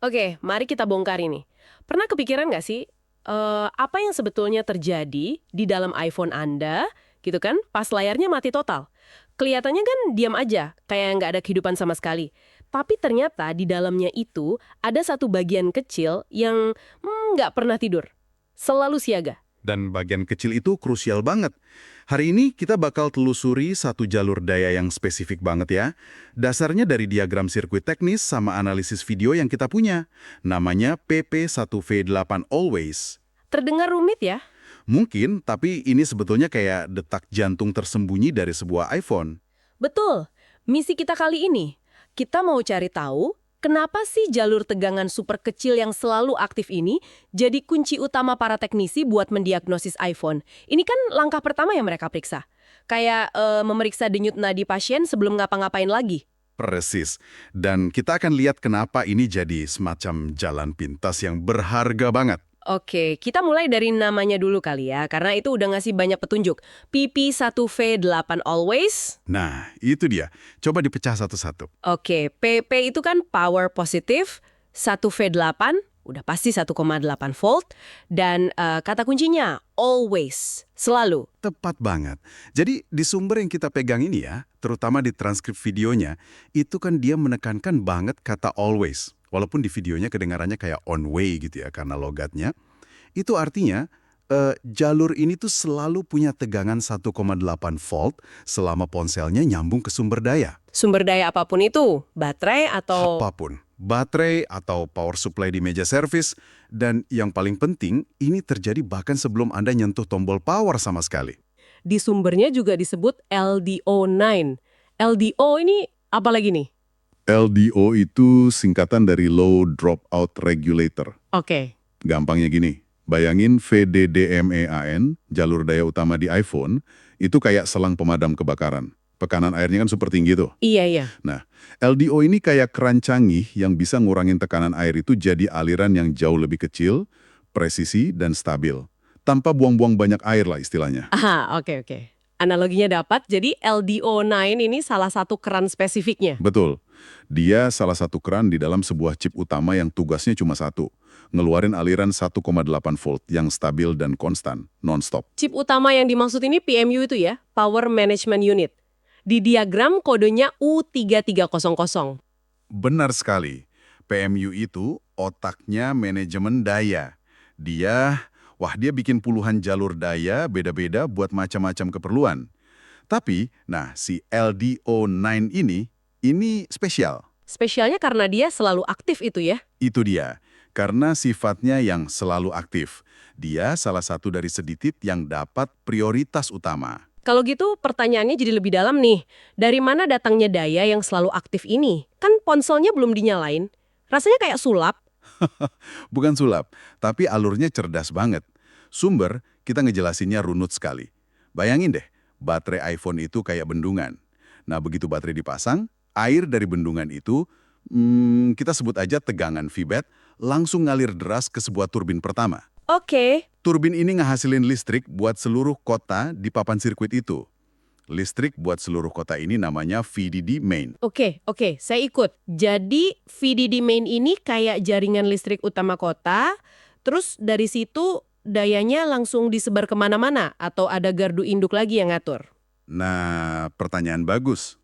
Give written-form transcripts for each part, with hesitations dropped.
Oke, mari kita bongkar ini. Pernah kepikiran nggak sih, apa yang sebetulnya terjadi di dalam iPhone Anda, gitu kan, pas layarnya mati total? Kelihatannya kan diam aja, kayak nggak ada kehidupan sama sekali. Tapi ternyata di dalamnya itu ada satu bagian kecil yang nggak pernah tidur. Selalu siaga. Dan bagian kecil itu krusial banget. Hari ini kita bakal telusuri satu jalur daya yang spesifik banget ya. Dasarnya dari diagram sirkuit teknis sama analisis video yang kita punya. Namanya PP1V8 Always. Terdengar rumit ya? Mungkin, tapi ini sebetulnya kayak detak jantung tersembunyi dari sebuah iPhone. Betul. Misi kita kali ini, kita mau cari tahu kenapa sih jalur tegangan super kecil yang selalu aktif ini jadi kunci utama para teknisi buat mendiagnosis iPhone. Ini kan langkah pertama yang mereka periksa. Kayak memeriksa denyut nadi pasien sebelum ngapa-ngapain lagi. Persis. Dan kita akan lihat kenapa ini jadi semacam jalan pintas yang berharga banget. Oke, kita mulai dari namanya dulu kali ya, karena itu udah ngasih banyak petunjuk. PP1V8 Always. Nah, itu dia. Coba dipecah satu-satu. Oke, PP itu kan power positif, 1V8, udah pasti 1,8 volt, dan kata kuncinya always, selalu. Tepat banget. Jadi di sumber yang kita pegang ini ya, terutama di transkrip videonya, itu kan dia menekankan banget kata always. Walaupun di videonya kedengarannya kayak on way gitu ya, karena logatnya. Itu artinya jalur ini tuh selalu punya tegangan 1,8 volt selama ponselnya nyambung ke sumber daya. Sumber daya apapun itu, baterai atau... Apapun, baterai atau power supply di meja servis, dan yang paling penting, ini terjadi bahkan sebelum Anda nyentuh tombol power sama sekali. Di sumbernya juga disebut LDO9. LDO ini apa lagi nih? LDO itu singkatan dari Low Dropout Regulator. Oke. Gampangnya gini, bayangin VDDMEAN, jalur daya utama di iPhone, itu kayak selang pemadam kebakaran. Tekanan airnya kan super tinggi tuh. Iya, iya. Nah, LDO ini kayak keran canggih yang bisa ngurangin tekanan air itu jadi aliran yang jauh lebih kecil, presisi, dan stabil. Tanpa buang-buang banyak air lah istilahnya. Aha, oke, oke. Analoginya dapat, jadi LDO9 ini salah satu keran spesifiknya. Betul. Dia salah satu keran di dalam sebuah chip utama yang tugasnya cuma satu. Ngeluarin aliran 1,8 volt yang stabil dan konstan, non-stop. Chip utama yang dimaksud ini PMU itu ya, Power Management Unit. Di diagram kodenya U3300. Benar sekali. PMU itu otaknya manajemen daya. Dia bikin puluhan jalur daya beda-beda buat macam-macam keperluan. Tapi, nah si LDO9 ini spesial. Spesialnya karena dia selalu aktif itu ya. Itu dia. Karena sifatnya yang selalu aktif. Dia salah satu dari sedikit yang dapat prioritas utama. Kalau gitu pertanyaannya jadi lebih dalam nih. Dari mana datangnya daya yang selalu aktif ini? Kan ponselnya belum dinyalain. Rasanya kayak sulap. Bukan sulap, tapi alurnya cerdas banget. Sumber, kita ngejelasinnya runut sekali. Bayangin deh, baterai iPhone itu kayak bendungan. Nah, begitu baterai dipasang, air dari bendungan itu, kita sebut aja tegangan VBAT, langsung ngalir deras ke sebuah turbin pertama. Oke. Turbin ini ngehasilin listrik buat seluruh kota di papan sirkuit itu. Listrik buat seluruh kota ini namanya VDD main. Oke, saya ikut. Jadi VDD main ini kayak jaringan listrik utama kota, terus dari situ dayanya langsung disebar kemana-mana atau ada gardu induk lagi yang ngatur? Nah, pertanyaan bagus.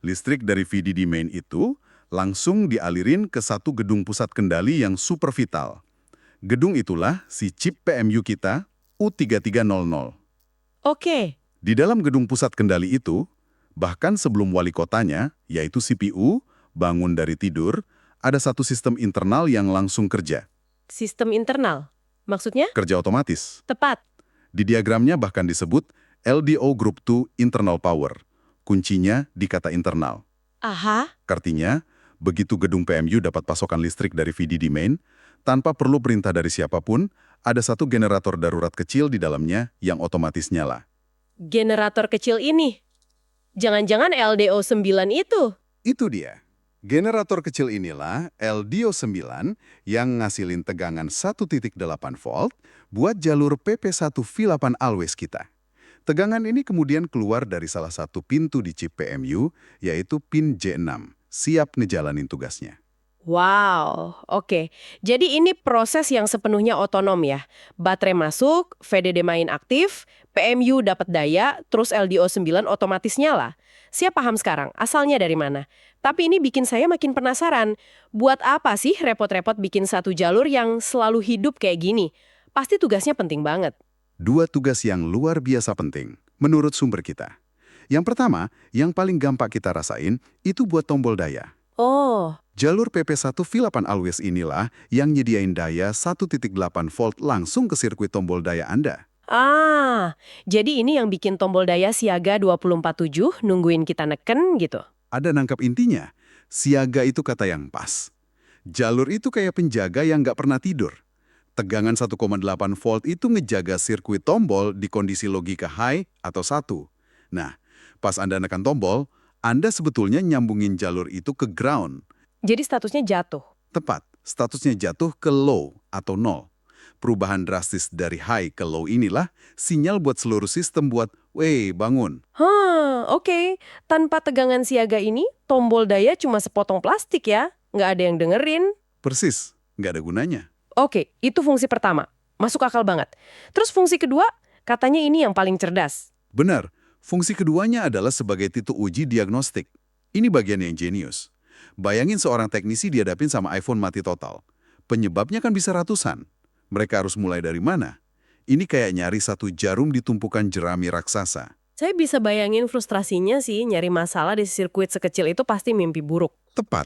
Listrik dari VDD main itu langsung dialirin ke satu gedung pusat kendali yang super vital. Gedung itulah si chip PMU kita, U3300. Oke, Di dalam gedung pusat kendali itu, bahkan sebelum wali kotanya, yaitu CPU, bangun dari tidur, ada satu sistem internal yang langsung kerja. sistem internal. Maksudnya? Kerja otomatis. Tepat. Di diagramnya bahkan disebut LDO Group 2 Internal Power. Kuncinya di kata internal. Aha, Artinya, begitu gedung PMU dapat pasokan listrik dari VDD main, tanpa perlu perintah dari siapapun, ada satu generator darurat kecil di dalamnya yang otomatis nyala. generator kecil ini. Jangan-jangan LDO9 itu. Itu dia. Generator kecil inilah LDO9 yang ngasilin tegangan 1,8 volt buat jalur PP1V8 Always kita. Tegangan ini kemudian keluar dari salah satu pintu di chip PMU, yaitu pin J6, siap ngejalanin tugasnya. Wow, oke. Jadi ini proses yang sepenuhnya otonom ya. Baterai masuk, VDD main aktif, PMU dapat daya, terus LDO9 otomatis nyala. Siap paham sekarang, asalnya dari mana. Tapi ini bikin saya makin penasaran. Buat apa sih repot-repot bikin satu jalur yang selalu hidup kayak gini? Pasti tugasnya penting banget. Dua tugas yang luar biasa penting, menurut sumber kita. Yang pertama, yang paling gampang kita rasain, itu buat tombol daya. Oh, Jalur PP1V8 Always inilah yang nyediain daya 1.8 volt langsung ke sirkuit tombol daya Anda. jadi ini yang bikin tombol daya siaga 24/7 nungguin kita neken gitu. Ada nangkap intinya, siaga itu kata yang pas. Jalur itu kayak penjaga yang nggak pernah tidur. Tegangan 1,8 volt itu ngejaga sirkuit tombol di kondisi logika high atau 1. Nah, pas Anda nekan tombol, Anda sebetulnya nyambungin jalur itu ke ground. Jadi statusnya jatuh. Tepat, statusnya jatuh ke low atau nol. Perubahan drastis dari high ke low inilah sinyal buat seluruh sistem buat, "Wey, bangun." Oke. Tanpa tegangan siaga ini, tombol daya cuma sepotong plastik ya. Nggak ada yang dengerin. Persis, nggak ada gunanya. Oke, itu fungsi pertama. Masuk akal banget. Terus fungsi kedua, katanya ini yang paling cerdas. Benar, fungsi keduanya adalah sebagai titik uji diagnostik. Ini bagian yang jenius. Bayangin seorang teknisi dihadapin sama iPhone mati total. Penyebabnya kan bisa ratusan. Mereka harus mulai dari mana? Ini kayak nyari satu jarum di tumpukan jerami raksasa. Saya bisa bayangin frustrasinya sih, nyari masalah di sirkuit sekecil itu pasti mimpi buruk. Tepat.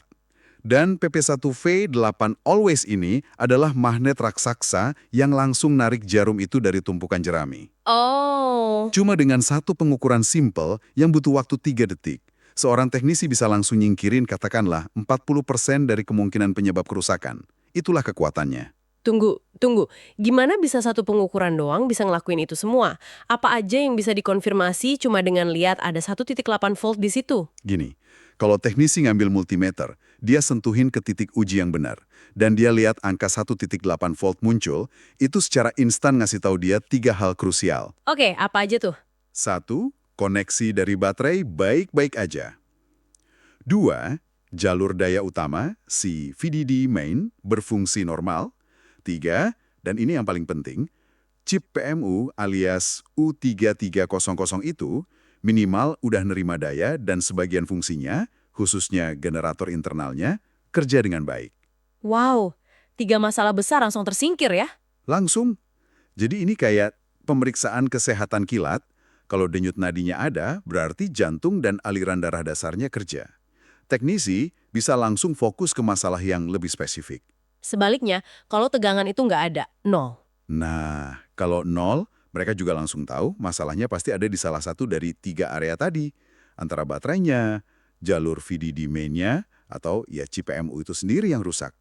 Dan PP1V8 Always ini adalah magnet raksasa yang langsung narik jarum itu dari tumpukan jerami. Oh. Cuma dengan satu pengukuran simple yang butuh waktu 3 detik, seorang teknisi bisa langsung nyingkirin katakanlah 40% dari kemungkinan penyebab kerusakan. Itulah kekuatannya. Tunggu. Gimana bisa satu pengukuran doang bisa ngelakuin itu semua? Apa aja yang bisa dikonfirmasi cuma dengan lihat ada 1,8 volt di situ? Gini, kalau teknisi ngambil multimeter, dia sentuhin ke titik uji yang benar, dan dia lihat angka 1.8 volt muncul, itu secara instan ngasih tahu dia 3 hal krusial. Oke, apa aja tuh? 1. Koneksi dari baterai baik-baik aja. 2. Jalur daya utama, si VDD main, berfungsi normal. 3. Dan ini yang paling penting, chip PMU alias U3300 itu minimal udah nerima daya dan sebagian fungsinya, khususnya generator internalnya, kerja dengan baik. Wow, 3 masalah besar langsung tersingkir ya? Langsung. Jadi ini kayak pemeriksaan kesehatan kilat. Kalau denyut nadinya ada, berarti jantung dan aliran darah dasarnya kerja. Teknisi bisa langsung fokus ke masalah yang lebih spesifik. Sebaliknya, kalau tegangan itu nggak ada, nol. Nah, kalau nol, mereka juga langsung tahu masalahnya pasti ada di salah satu dari 3 area tadi. Antara baterainya, jalur VDD main-nya, atau ya chip PMU itu sendiri yang rusak.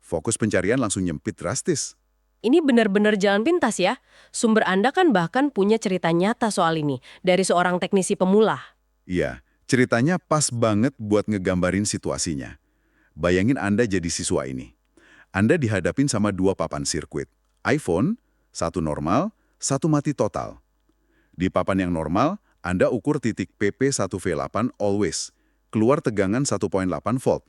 Fokus pencarian langsung nyempit drastis. Ini benar-benar jalan pintas ya. Sumber Anda kan bahkan punya cerita nyata soal ini, dari seorang teknisi pemula. Iya, ceritanya pas banget buat ngegambarin situasinya. Bayangin Anda jadi siswa ini. Anda dihadapin sama 2 papan sirkuit. iPhone, satu normal, satu mati total. Di papan yang normal, Anda ukur titik PP1V8 Always. Keluar tegangan 1,8 volt.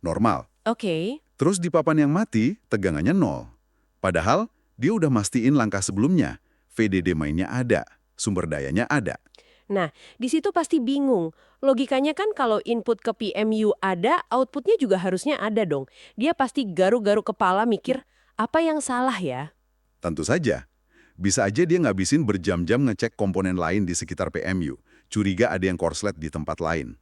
Normal. Oke. Terus di papan yang mati, tegangannya 0. Padahal, dia udah mastiin langkah sebelumnya. VDD mainnya ada, sumber dayanya ada. Nah, di situ pasti bingung. Logikanya kan kalau input ke PMU ada, outputnya juga harusnya ada dong. Dia pasti garuk-garuk kepala mikir, apa yang salah ya? Tentu saja. Bisa aja dia ngabisin berjam-jam ngecek komponen lain di sekitar PMU. Curiga ada yang korslet di tempat lain.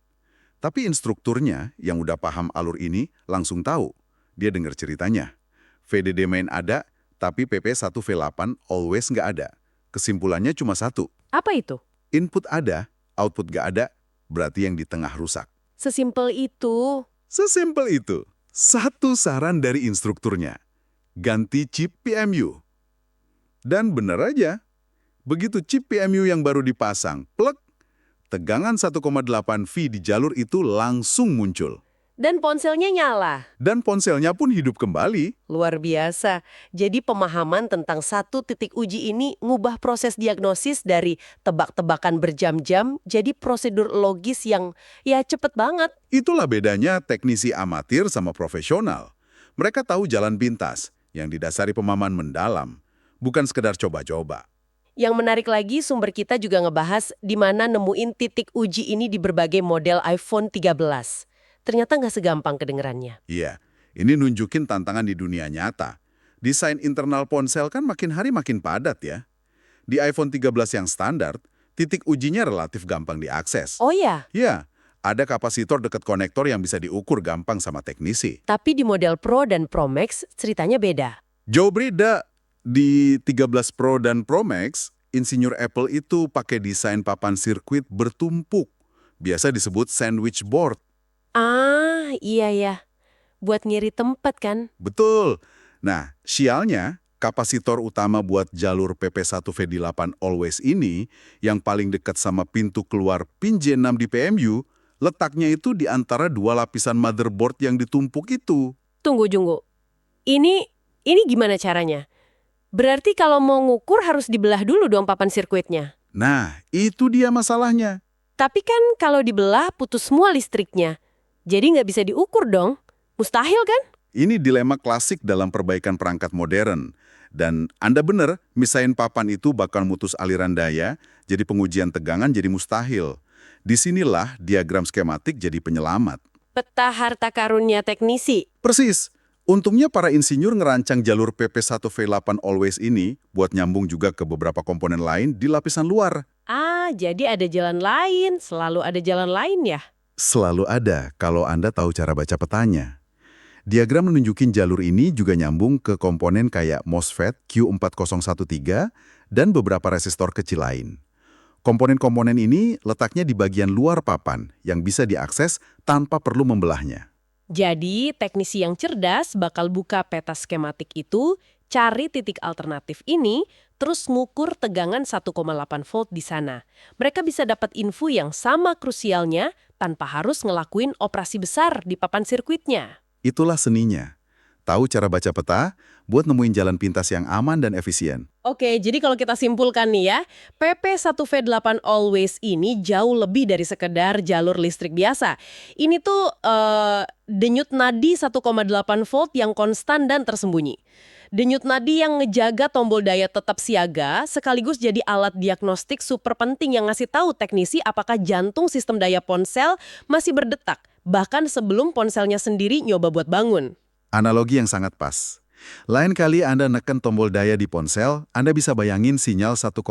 Tapi instrukturnya yang udah paham alur ini langsung tahu. Dia dengar ceritanya. VDD main ada, tapi PP1V8 always nggak ada. Kesimpulannya cuma satu. Apa itu? Input ada, output nggak ada, berarti yang di tengah rusak. Sesimpel itu. Sesimpel itu. Satu saran dari instrukturnya. Ganti chip PMU. Dan benar aja, begitu chip PMU yang baru dipasang, plek, tegangan 1,8 V di jalur itu langsung muncul. Dan ponselnya nyala. Dan ponselnya pun hidup kembali. Luar biasa. Jadi pemahaman tentang satu titik uji ini ngubah proses diagnosis dari tebak-tebakan berjam-jam jadi prosedur logis yang ya cepet banget. Itulah bedanya teknisi amatir sama profesional. Mereka tahu jalan pintas yang didasari pemahaman mendalam, bukan sekedar coba-coba. Yang menarik lagi, sumber kita juga ngebahas di mana nemuin titik uji ini di berbagai model iPhone 13. Ternyata nggak segampang kedengerannya. Iya, ini nunjukin tantangan di dunia nyata. Desain internal ponsel kan makin hari makin padat ya. Di iPhone 13 yang standar, titik ujinya relatif gampang diakses. Oh ya, Ya, ada kapasitor dekat konektor yang bisa diukur gampang sama teknisi. tapi di model Pro dan Pro Max ceritanya beda. Jauh beda. Di 13 Pro dan Pro Max, insinyur Apple itu pakai desain papan sirkuit bertumpuk. Biasa disebut sandwich board. Ah, iya ya. Buat ngiri tempat kan? Betul. Nah, sialnya, kapasitor utama buat jalur PP1V8 Always ini, yang paling dekat sama pintu keluar pin J6 di PMU, letaknya itu di antara dua lapisan motherboard yang ditumpuk itu. Tunggu, Junggu. Ini gimana caranya? Berarti kalau mau ngukur harus dibelah dulu dong papan sirkuitnya. Nah, itu dia masalahnya. Tapi kan kalau dibelah putus semua listriknya. Jadi nggak bisa diukur dong. Mustahil kan? Ini dilema klasik dalam perbaikan perangkat modern. Dan Anda benar, misahin papan itu bakal mutus aliran daya, jadi pengujian tegangan jadi mustahil. Disinilah diagram skematik jadi penyelamat. Peta harta karunnya teknisi. Persis. Untungnya para insinyur ngerancang jalur PP1V8 Always ini buat nyambung juga ke beberapa komponen lain di lapisan luar. Ah, jadi ada jalan lain. Selalu ada jalan lain ya? Selalu ada kalau Anda tahu cara baca petanya. Diagram menunjukin jalur ini juga nyambung ke komponen kayak MOSFET Q4013 dan beberapa resistor kecil lain. Komponen-komponen ini letaknya di bagian luar papan yang bisa diakses tanpa perlu membelahnya. Jadi, teknisi yang cerdas bakal buka peta skematik itu, cari titik alternatif ini, terus ngukur tegangan 1,8 volt di sana. Mereka bisa dapat info yang sama krusialnya tanpa harus ngelakuin operasi besar di papan sirkuitnya. Itulah seninya. Tahu cara baca peta buat nemuin jalan pintas yang aman dan efisien. Oke, jadi kalau kita simpulkan nih ya, PP1V8 Always ini jauh lebih dari sekedar jalur listrik biasa. Ini tuh denyut nadi 1,8 volt yang konstan dan tersembunyi. Denyut nadi yang ngejaga tombol daya tetap siaga, sekaligus jadi alat diagnostik super penting yang ngasih tahu teknisi apakah jantung sistem daya ponsel masih berdetak, bahkan sebelum ponselnya sendiri nyoba buat bangun. Analogi yang sangat pas. Lain kali Anda neken tombol daya di ponsel, Anda bisa bayangin sinyal 1,8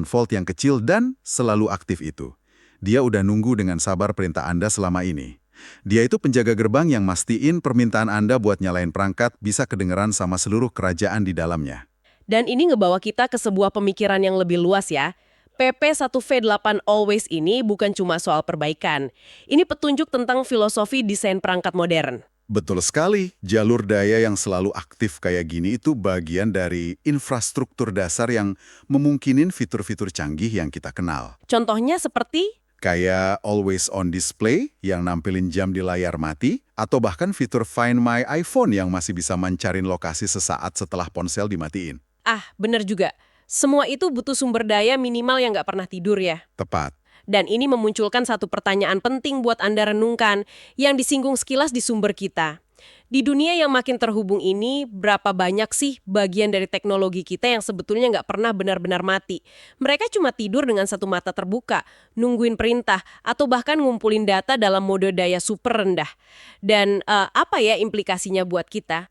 volt yang kecil dan selalu aktif itu. Dia udah nunggu dengan sabar perintah Anda selama ini. Dia itu penjaga gerbang yang mastiin permintaan Anda buat nyalain perangkat bisa kedengeran sama seluruh kerajaan di dalamnya. Dan ini ngebawa kita ke sebuah pemikiran yang lebih luas ya. PP1V8 Always ini bukan cuma soal perbaikan. Ini petunjuk tentang filosofi desain perangkat modern. Betul sekali, jalur daya yang selalu aktif kayak gini itu bagian dari infrastruktur dasar yang memungkinin fitur-fitur canggih yang kita kenal. Contohnya seperti Kayak always on display yang nampilin jam di layar mati, atau bahkan fitur Find My iPhone yang masih bisa mancarin lokasi sesaat setelah ponsel dimatiin. bener juga. Semua itu butuh sumber daya minimal yang nggak pernah tidur ya. Tepat. Dan ini memunculkan satu pertanyaan penting buat Anda renungkan yang disinggung sekilas di sumber kita. Di dunia yang makin terhubung ini, berapa banyak sih bagian dari teknologi kita yang sebetulnya nggak pernah benar-benar mati? Mereka cuma tidur dengan satu mata terbuka, nungguin perintah, atau bahkan ngumpulin data dalam mode daya super rendah. Dan apa ya implikasinya buat kita?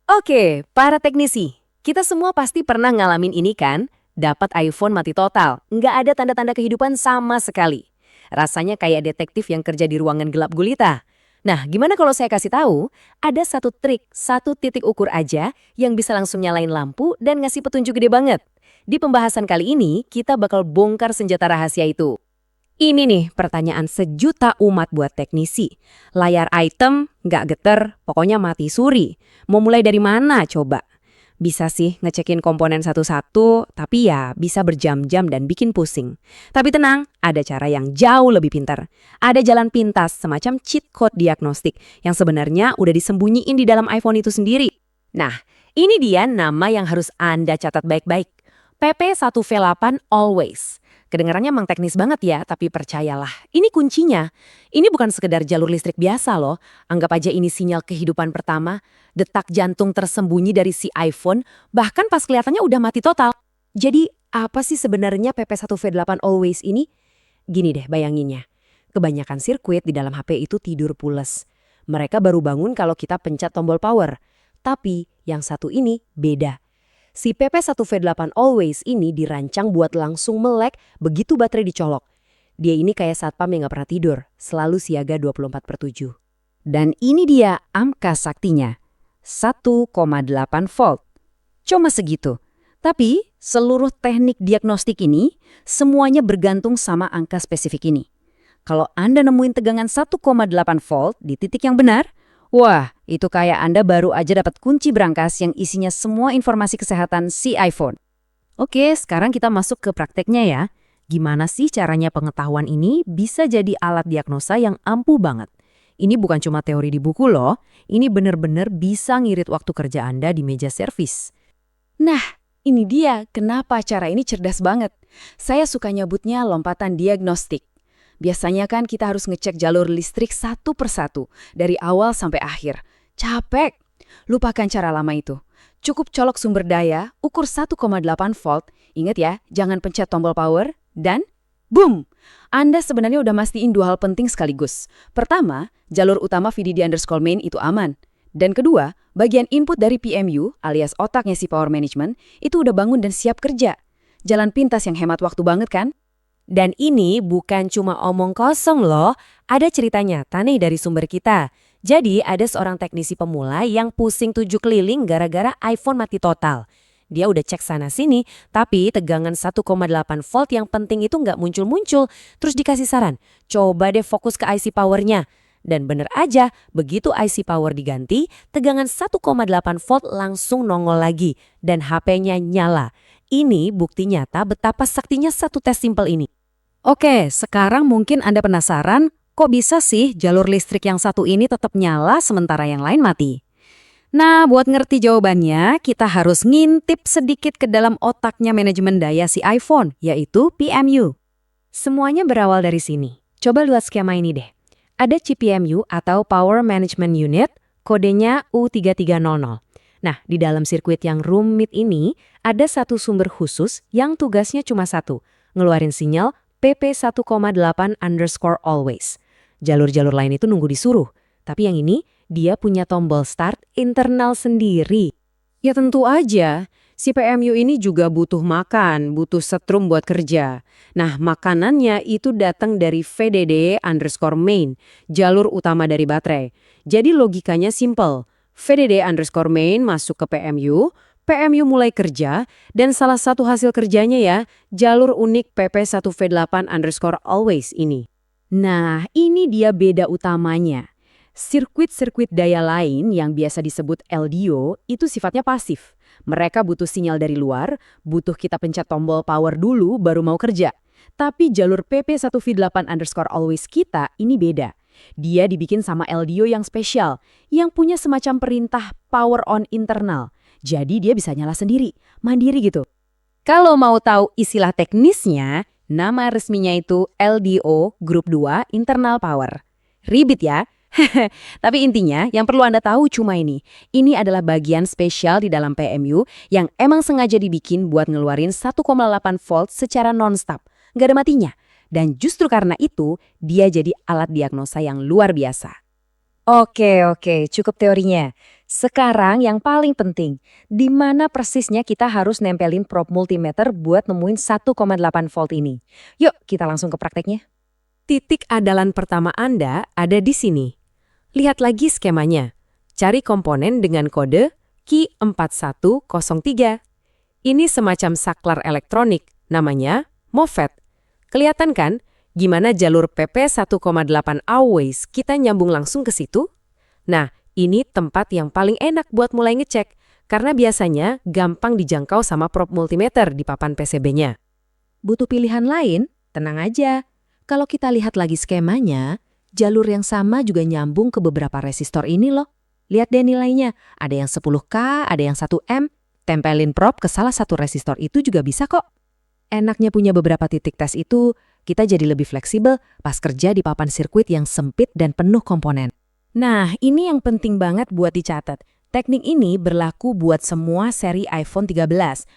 Oke, para teknisi, kita semua pasti pernah ngalamin ini kan? Dapat iPhone mati total, nggak ada tanda-tanda kehidupan sama sekali. Rasanya kayak detektif yang kerja di ruangan gelap gulita. Nah, gimana kalau saya kasih tahu, ada satu trik, satu titik ukur aja yang bisa langsung nyalain lampu dan ngasih petunjuk gede banget. Di pembahasan kali ini, kita bakal bongkar senjata rahasia itu. Ini nih pertanyaan sejuta umat buat teknisi. Layar item, nggak geter, pokoknya mati suri. Mau mulai dari mana coba? Bisa sih ngecekin komponen satu-satu, tapi ya bisa berjam-jam dan bikin pusing. Tapi tenang, ada cara yang jauh lebih pintar. Ada jalan pintas, semacam cheat code diagnostik, yang sebenarnya udah disembunyiin di dalam iPhone itu sendiri. Nah, ini dia nama yang harus Anda catat baik-baik. PP1V8 Always. Kedengarannya emang teknis banget ya, tapi percayalah, ini kuncinya. Ini bukan sekedar jalur listrik biasa loh. Anggap aja ini sinyal kehidupan pertama, detak jantung tersembunyi dari si iPhone, bahkan pas kelihatannya udah mati total. Jadi, apa sih sebenarnya PP1V8 Always ini? Gini deh bayanginnya. Kebanyakan sirkuit di dalam HP itu tidur pules. Mereka baru bangun kalau kita pencet tombol power. Tapi, yang satu ini beda. Si PP1V8 Always ini dirancang buat langsung melek begitu baterai dicolok. Dia ini kayak satpam yang nggak pernah tidur, selalu siaga 24/7. Dan ini dia angka saktinya, 1,8 volt. Cuma segitu. Tapi seluruh teknik diagnostik ini semuanya bergantung sama angka spesifik ini. Kalau Anda nemuin tegangan 1,8 volt di titik yang benar, wah, itu kayak Anda baru aja dapat kunci brankas yang isinya semua informasi kesehatan si iPhone. Oke, sekarang kita masuk ke prakteknya ya. Gimana sih caranya pengetahuan ini bisa jadi alat diagnosa yang ampuh banget? Ini bukan cuma teori di buku loh, ini bener-bener bisa ngirit waktu kerja Anda di meja servis. Nah, ini dia kenapa cara ini cerdas banget. Saya suka nyebutnya lompatan diagnostik. Biasanya kan kita harus ngecek jalur listrik satu persatu, dari awal sampai akhir. Capek. Lupakan cara lama itu. Cukup colok sumber daya, ukur 1,8 volt, ingat ya, jangan pencet tombol power, dan boom! Anda sebenarnya udah mastiin dua hal penting sekaligus. Pertama, jalur utama VDD_main itu aman. Dan kedua, bagian input dari PMU, alias otaknya si power management, itu udah bangun dan siap kerja. Jalan pintas yang hemat waktu banget kan? Dan ini bukan cuma omong kosong loh, ada cerita nyata nih dari sumber kita. Jadi ada seorang teknisi pemula yang pusing 7 keliling gara-gara iPhone mati total. Dia udah cek sana-sini, tapi tegangan 1,8 volt yang penting itu nggak muncul-muncul. Terus dikasih saran, coba deh fokus ke IC powernya. Dan bener aja, begitu IC power diganti, tegangan 1,8 volt langsung nongol lagi. Dan HP-nya nyala. Ini bukti nyata betapa saktinya satu tes simpel ini. Oke, sekarang mungkin Anda penasaran, kok bisa sih jalur listrik yang satu ini tetap nyala sementara yang lain mati? Nah, buat ngerti jawabannya, kita harus ngintip sedikit ke dalam otaknya manajemen daya si iPhone, yaitu PMU. Semuanya berawal dari sini. Coba lihat skema ini deh. Ada chip PMU atau Power Management Unit, kodenya U3300. Nah, di dalam sirkuit yang rumit ini, ada satu sumber khusus yang tugasnya cuma satu, ngeluarin sinyal PP1,8_always. Jalur-jalur lain itu nunggu disuruh, tapi yang ini, dia punya tombol start internal sendiri. Ya tentu aja, si PMU ini juga butuh makan, butuh setrum buat kerja. Nah, makanannya itu datang dari VDD_main, jalur utama dari baterai. Jadi logikanya simple. VDD_main masuk ke PMU, PMU mulai kerja, dan salah satu hasil kerjanya ya, jalur unik PP1V8_always ini. Nah, ini dia beda utamanya. Sirkuit-sirkuit daya lain yang biasa disebut LDO itu sifatnya pasif. Mereka butuh sinyal dari luar, butuh kita pencet tombol power dulu baru mau kerja. Tapi jalur PP1V8_always kita ini beda. Dia dibikin sama LDO yang spesial, yang punya semacam perintah power on internal. Jadi dia bisa nyala sendiri, mandiri gitu. Kalau mau tahu istilah teknisnya, nama resminya itu LDO Group 2 Internal Power. Ribet ya? Tapi intinya yang perlu Anda tahu cuma ini. Ini adalah bagian spesial di dalam PMU yang emang sengaja dibikin buat ngeluarin 1,8 volt secara non-stop. Nggak ada matinya. Dan justru karena itu, dia jadi alat diagnosa yang luar biasa. Oke, cukup teorinya. Sekarang yang paling penting, di mana persisnya kita harus nempelin probe multimeter buat nemuin 1,8 volt ini. Yuk, kita langsung ke prakteknya. Titik adalan pertama Anda ada di sini. Lihat lagi skemanya. Cari komponen dengan kode Ki4103. Ini semacam saklar elektronik, namanya MOSFET. Kelihatan kan gimana jalur PP1,8 always kita nyambung langsung ke situ? Nah, ini tempat yang paling enak buat mulai ngecek, karena biasanya gampang dijangkau sama probe multimeter di papan PCB-nya. Butuh pilihan lain? Tenang aja. Kalau kita lihat lagi skemanya, jalur yang sama juga nyambung ke beberapa resistor ini loh. Lihat deh nilainya, ada yang 10K, ada yang 1M. Tempelin probe ke salah satu resistor itu juga bisa kok. Enaknya punya beberapa titik tes itu, kita jadi lebih fleksibel pas kerja di papan sirkuit yang sempit dan penuh komponen. Nah, ini yang penting banget buat dicatat. Teknik ini berlaku buat semua seri iPhone 13,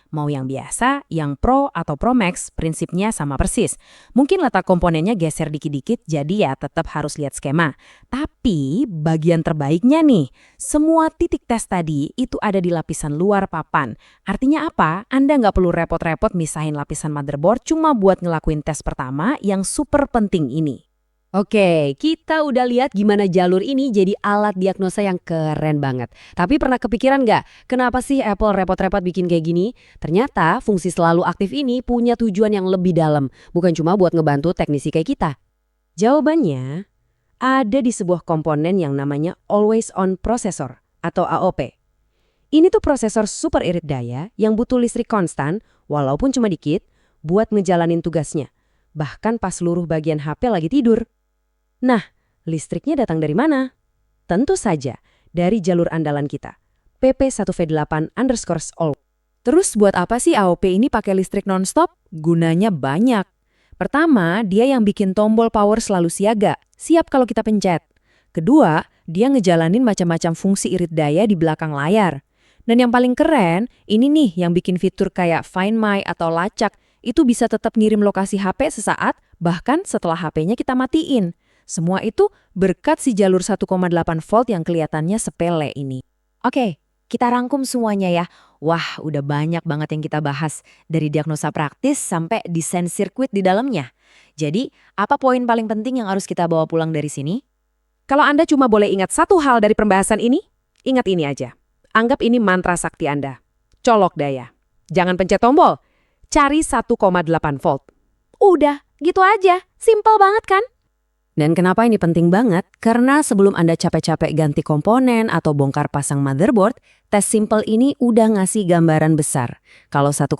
mau yang biasa, yang Pro atau Pro Max, prinsipnya sama persis. Mungkin letak komponennya geser dikit-dikit, jadi ya tetap harus lihat skema. Tapi bagian terbaiknya nih, semua titik tes tadi itu ada di lapisan luar papan. Artinya apa? Anda nggak perlu repot-repot misahin lapisan motherboard cuma buat ngelakuin tes pertama yang super penting ini. Oke, kita udah lihat gimana jalur ini jadi alat diagnosa yang keren banget. Tapi pernah kepikiran nggak, kenapa sih Apple repot-repot bikin kayak gini? Ternyata fungsi selalu aktif ini punya tujuan yang lebih dalam, bukan cuma buat ngebantu teknisi kayak kita. Jawabannya ada di sebuah komponen yang namanya Always On Processor atau AOP. Ini tuh prosesor super irit daya yang butuh listrik konstan, walaupun cuma dikit, buat ngejalanin tugasnya. Bahkan pas seluruh bagian HP lagi tidur. Nah, listriknya datang dari mana? Tentu saja dari jalur andalan kita, PP1V8_all. Terus buat apa sih AOP ini pakai listrik nonstop? Gunanya banyak. Pertama, dia yang bikin tombol power selalu siaga, siap kalau kita pencet. Kedua, dia ngejalanin macam-macam fungsi irit daya di belakang layar. Dan yang paling keren, ini nih yang bikin fitur kayak Find My atau lacak, itu bisa tetap ngirim lokasi HP sesaat, bahkan setelah HP-nya kita matiin. Semua itu berkat si jalur 1,8 volt yang kelihatannya sepele ini. Oke, kita rangkum semuanya ya. Wah, udah banyak banget yang kita bahas. Dari diagnosa praktis sampai desain sirkuit di dalamnya. Jadi, apa poin paling penting yang harus kita bawa pulang dari sini? Kalau Anda cuma boleh ingat satu hal dari pembahasan ini, ingat ini aja. Anggap ini mantra sakti Anda. Colok daya. Jangan pencet tombol. Cari 1,8 volt. Udah, gitu aja. Simple banget kan? Dan kenapa ini penting banget? Karena sebelum Anda capek-capek ganti komponen atau bongkar pasang motherboard, tes simple ini udah ngasih gambaran besar. Kalau 1,8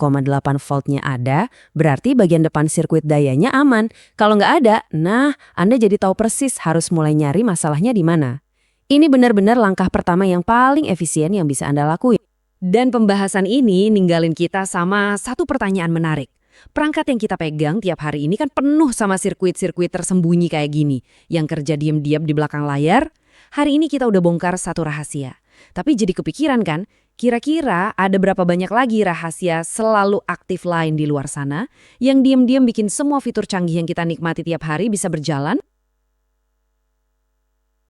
voltnya ada, berarti bagian depan sirkuit dayanya aman. Kalau nggak ada, nah Anda jadi tahu persis harus mulai nyari masalahnya di mana. Ini benar-benar langkah pertama yang paling efisien yang bisa Anda lakuin. Dan pembahasan ini ninggalin kita sama satu pertanyaan menarik. Perangkat yang kita pegang tiap hari ini kan penuh sama sirkuit-sirkuit tersembunyi kayak gini, yang kerja diam-diam di belakang layar. Hari ini kita udah bongkar satu rahasia. Tapi jadi kepikiran kan, kira-kira ada berapa banyak lagi rahasia selalu aktif lain di luar sana, yang diam-diam bikin semua fitur canggih yang kita nikmati tiap hari bisa berjalan?